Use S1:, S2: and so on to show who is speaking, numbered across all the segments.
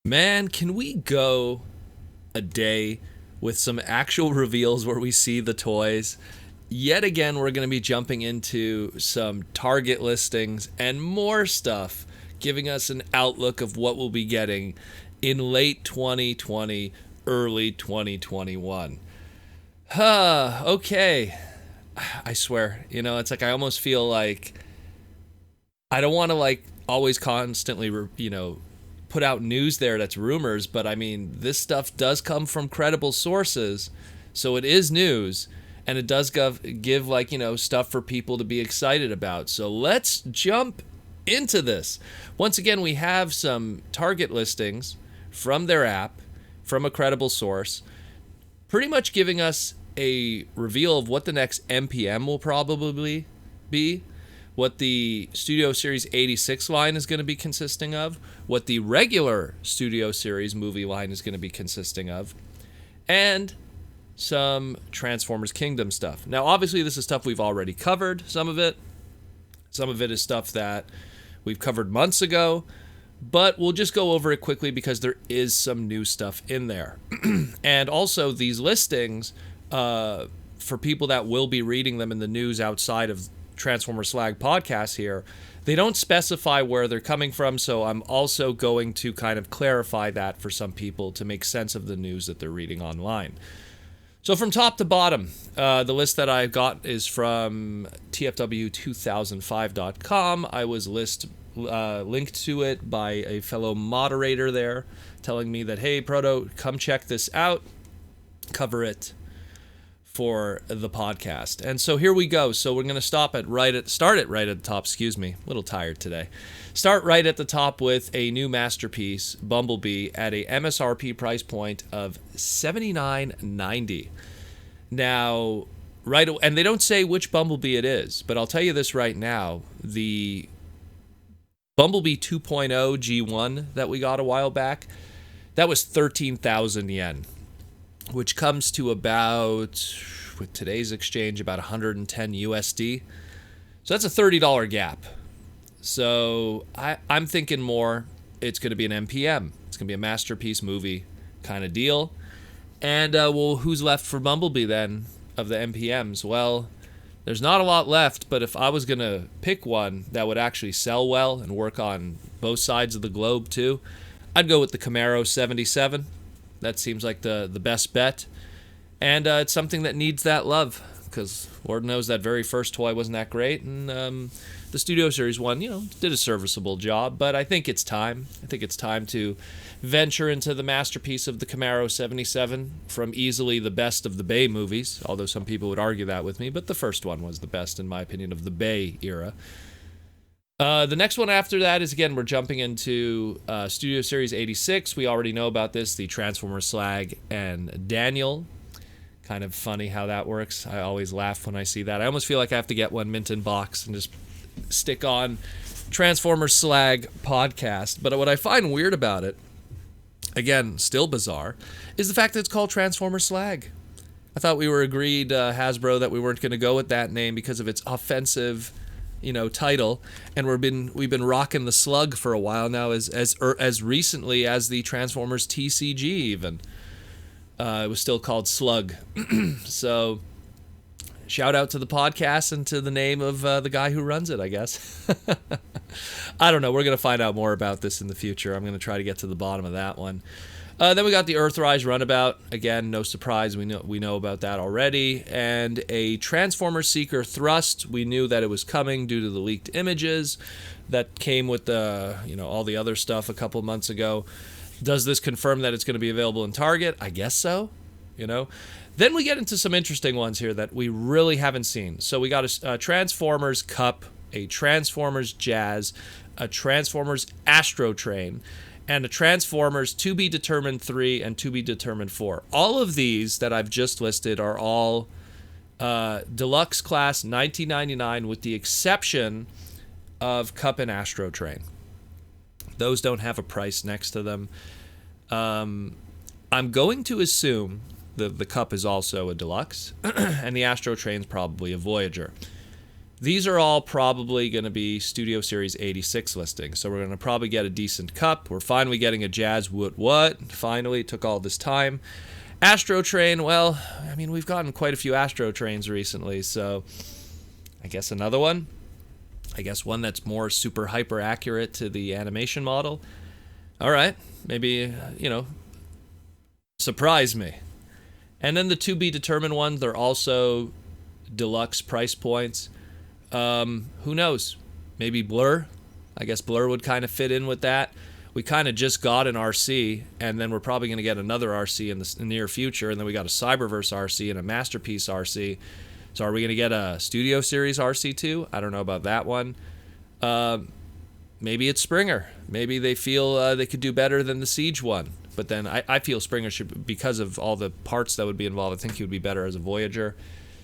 S1: Man, can we go a day with some actual reveals where we see the toys? Yet again, we're going to be jumping into some Target listings and more stuff, giving us an outlook of what we'll be getting in late 2020, early 2021. Okay. I swear, it's like I almost feel like I don't want to always constantly, put out news there that's rumors, but I mean, this stuff does come from credible sources, so it is news, and it does give stuff for people to be excited about. So let's jump into this. Once again, we have some Target listings from their app, from a credible source, pretty much giving us a reveal of what the next MPM will probably be, what the Studio Series 86 line is going to be consisting of, what the regular Studio Series movie line is going to be consisting of, and some Transformers Kingdom stuff. Now, obviously, this is stuff we've already covered, some of it. Some of it is stuff that we've covered months ago, but we'll just go over it quickly because there is some new stuff in there. And also, these listings, for people that will be reading them in the news outside of Transformer Slag podcast here, they don't specify where they're coming from, so I'm also going to kind of clarify that for some people to make sense of the news that they're reading online. So from top to bottom, the list that I got is from tfw2005.com. I was linked to it by a fellow moderator there, telling me that, hey, Proto, come check this out, cover it for the podcast. And so here we go. So we're going to start it right at the top. Excuse me, a little tired today. Start right at the top with a new masterpiece, Bumblebee, at a MSRP price point of $79.90. Now, and they don't say which Bumblebee it is, but I'll tell you this right now: the Bumblebee 2.0 G1 that we got a while back, that was 13,000 yen. Which comes to about, with today's exchange, about 110 USD. So that's a $30 gap. So I'm thinking more it's going to be an MPM. It's going to be a masterpiece movie kind of deal. And, who's left for Bumblebee then of the MPMs? Well, there's not a lot left, but if I was going to pick one that would actually sell well and work on both sides of the globe too, I'd go with the Camaro 77. That seems like the best bet. And it's something that needs that love, because Lord knows that very first toy wasn't that great. And the Studio Series one, did a serviceable job. But I think it's time. I think it's time to venture into the masterpiece of the Camaro 77 from easily the best of the Bay movies, although some people would argue that with me. But the first one was the best, in my opinion, of the Bay era. The next one after that is, again, we're jumping into Studio Series 86. We already know about this, the Transformer Slag and Daniel. Kind of funny how that works. I always laugh when I see that. I almost feel like I have to get one mint in box and just stick on Transformer Slag podcast. But what I find weird about it, again, still bizarre, is the fact that it's called Transformer Slag. I thought we were agreed, Hasbro, that we weren't going to go with that name because of its offensive title, and we've been rocking the Slug for a while now, as recently as the Transformers TCG even. It was still called Slug. So, shout out to the podcast and to the name of the guy who runs it, I guess. I don't know. We're going to find out more about this in the future. I'm going to try to get to the bottom of that one. Then we got the Earthrise Runabout. Again, no surprise. We know about that already. And a Transformer Seeker Thrust. We knew that it was coming due to the leaked images that came with the all the other stuff a couple months ago. Does this confirm that it's going to be available in Target? I guess so. Then we get into some interesting ones here that we really haven't seen. So we got a Transformers Cup, a Transformers Jazz, a Transformers Astrotrain, and a Transformers To Be Determined 3 and To Be Determined 4. All of these that I've just listed are all Deluxe Class 1999 with the exception of Cup and Astrotrain. Those don't have a price next to them. I'm going to assume the Cup is also a Deluxe, and the Astrotrain's probably a Voyager. These are all probably going to be Studio Series 86 listings, so we're going to probably get a decent cup. We're finally getting a Jazz what? Finally, it took all this time. Astrotrain, well, I mean, we've gotten quite a few Astrotrains recently, so I guess another one. I guess one that's more super hyper accurate to the animation model. All right, maybe, surprise me. And then the to be determined ones, they're also deluxe price points. Who knows? Maybe Blur. I guess Blur would kind of fit in with that. We kind of just got an RC, and then we're probably going to get another RC in the near future, and then we got a Cyberverse RC and a Masterpiece RC. So are we going to get a Studio Series RC too? I don't know about that one. Maybe it's Springer. Maybe they feel they could do better than the Siege one. But then I feel Springer should, because of all the parts that would be involved, I think he would be better as a Voyager.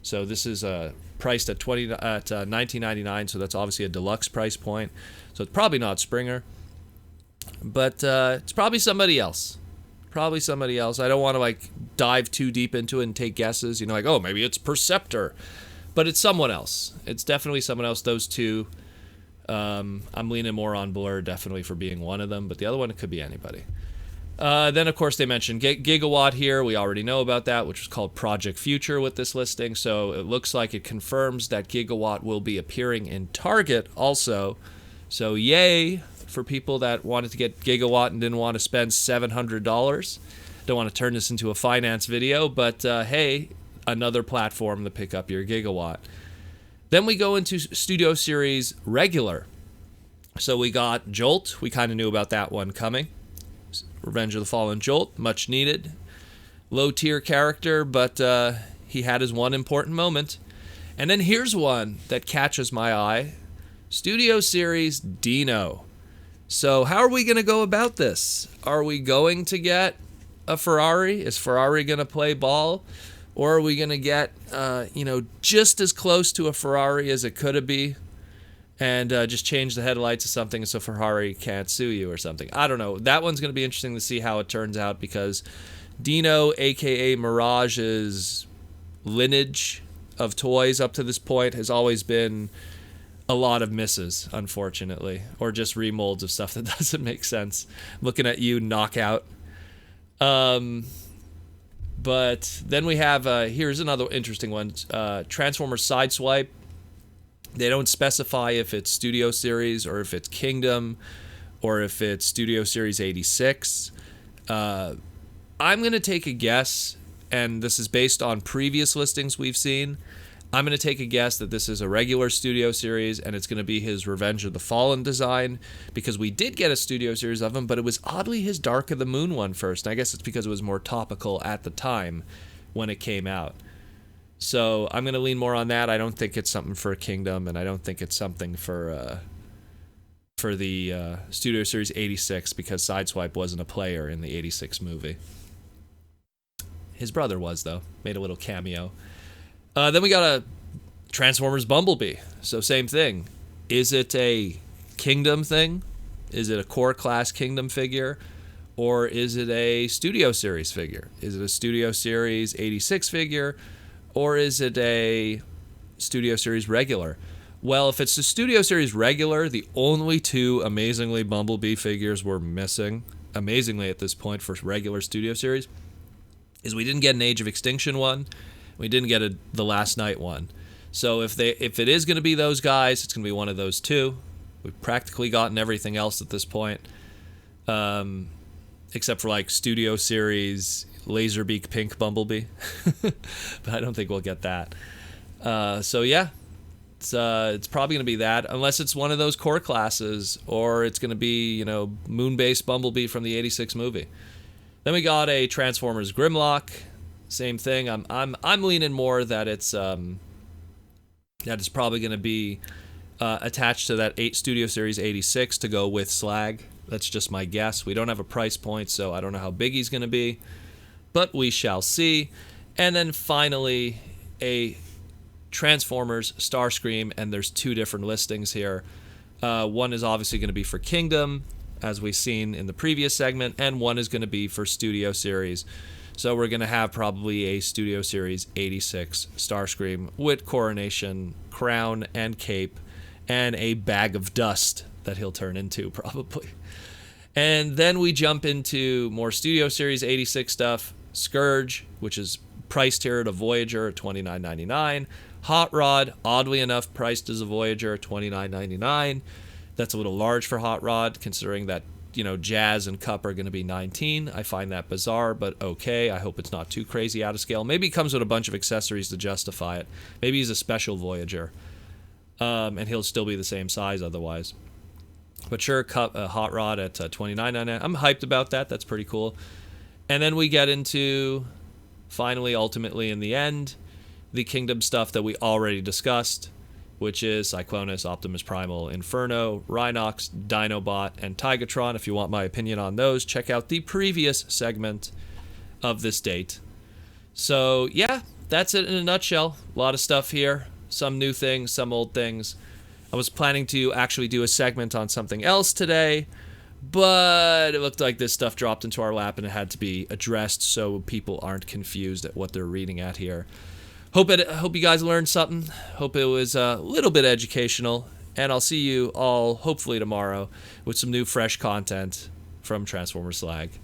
S1: So this is priced at $19.99, so that's obviously a deluxe price point. So it's probably not Springer, but it's probably somebody else. Probably somebody else. I don't want to dive too deep into it and take guesses. Oh, maybe it's Perceptor, but it's someone else. It's definitely someone else. Those two, I'm leaning more on Blur definitely for being one of them, but the other one, it could be anybody. Then, of course, they mentioned Gigawatt here. We already know about that, which was called Project Future with this listing. So it looks like it confirms that Gigawatt will be appearing in Target also. So yay for people that wanted to get Gigawatt and didn't want to spend $700. Don't want to turn this into a finance video, but hey, another platform to pick up your Gigawatt. Then we go into Studio Series Regular. So we got Jolt. We kind of knew about that one coming. Revenge of the Fallen Jolt, much needed. Low tier character, but he had his one important moment. And then here's one that catches my eye. Studio Series Dino. So how are we going to go about this? Are we going to get a Ferrari? Is Ferrari going to play ball? Or are we going to get, just as close to a Ferrari as it could be? And just change the headlights to something so Ferrari can't sue you or something. I don't know. That one's going to be interesting to see how it turns out, because Dino, a.k.a. Mirage's lineage of toys up to this point has always been a lot of misses, unfortunately, or just remolds of stuff that doesn't make sense. Looking at you, Knockout. But then we have, here's another interesting one, Transformers Sideswipe. They don't specify if it's Studio Series or if it's Kingdom or if it's Studio Series 86. I'm going to take a guess, and this is based on previous listings we've seen. I'm going to take a guess that this is a regular Studio Series, and it's going to be his Revenge of the Fallen design, because we did get a Studio Series of him, but it was oddly his Dark of the Moon one first. And I guess it's because it was more topical at the time when it came out. So I'm going to lean more on that. I don't think it's something for Kingdom, and I don't think it's something for the Studio Series 86, because Sideswipe wasn't a player in the 86 movie. His brother was, though. Made a little cameo. Then we got a Transformers Bumblebee. So same thing. Is it a Kingdom thing? Is it a core class Kingdom figure? Or is it a Studio Series figure? Is it a Studio Series 86 figure? Or is it a Studio Series regular? Well, if it's the Studio Series regular, the only two amazingly Bumblebee figures we're missing, amazingly at this point for regular Studio Series, is we didn't get an Age of Extinction one, we didn't get the Last Night one. So if it is going to be those guys, it's going to be one of those two. We've practically gotten everything else at this point, except for Studio Series Laserbeak Pink Bumblebee, but I don't think we'll get that. So yeah, it's probably going to be that, unless it's one of those core classes, or it's going to be moon-based Bumblebee from the 86 movie. Then we got a Transformers Grimlock, same thing. I'm leaning more that it's probably going to be attached to that Studio Series 86 to go with Slag. That's just my guess. We don't have a price point, so I don't know how big he's going to be, but we shall see. And then finally, a Transformers Starscream, and there's two different listings here. One is obviously going to be for Kingdom, as we've seen in the previous segment, and one is going to be for Studio Series. So we're going to have probably a Studio Series 86 Starscream with coronation, crown, and cape, and a bag of dust that he'll turn into, probably. And then we jump into more Studio Series 86 stuff. Scourge, which is priced here at a Voyager at $29.99. Hot Rod, oddly enough, priced as a Voyager at $29.99. That's a little large for Hot Rod, considering that, you know, Jazz and Cup are going to be $19. I find that bizarre, but okay. I hope it's not too crazy out of scale. Maybe he comes with a bunch of accessories to justify it. Maybe he's a special Voyager, and he'll still be the same size otherwise. But sure, Hot Rod at $29.99. I'm hyped about that. That's pretty cool. And then we get into, finally, ultimately, in the end, the Kingdom stuff that we already discussed, which is Cyclonus, Optimus Primal, Inferno, Rhinox, Dinobot, and Tigatron. If you want my opinion on those, check out the previous segment of this date. So, yeah, that's it in a nutshell. A lot of stuff here. Some new things, some old things. I was planning to actually do a segment on something else today, but it looked like this stuff dropped into our lap and it had to be addressed so people aren't confused at what they're reading at here. Hope you guys learned something. Hope it was a little bit educational, and I'll see you all hopefully tomorrow with some new fresh content from Transformers Slag.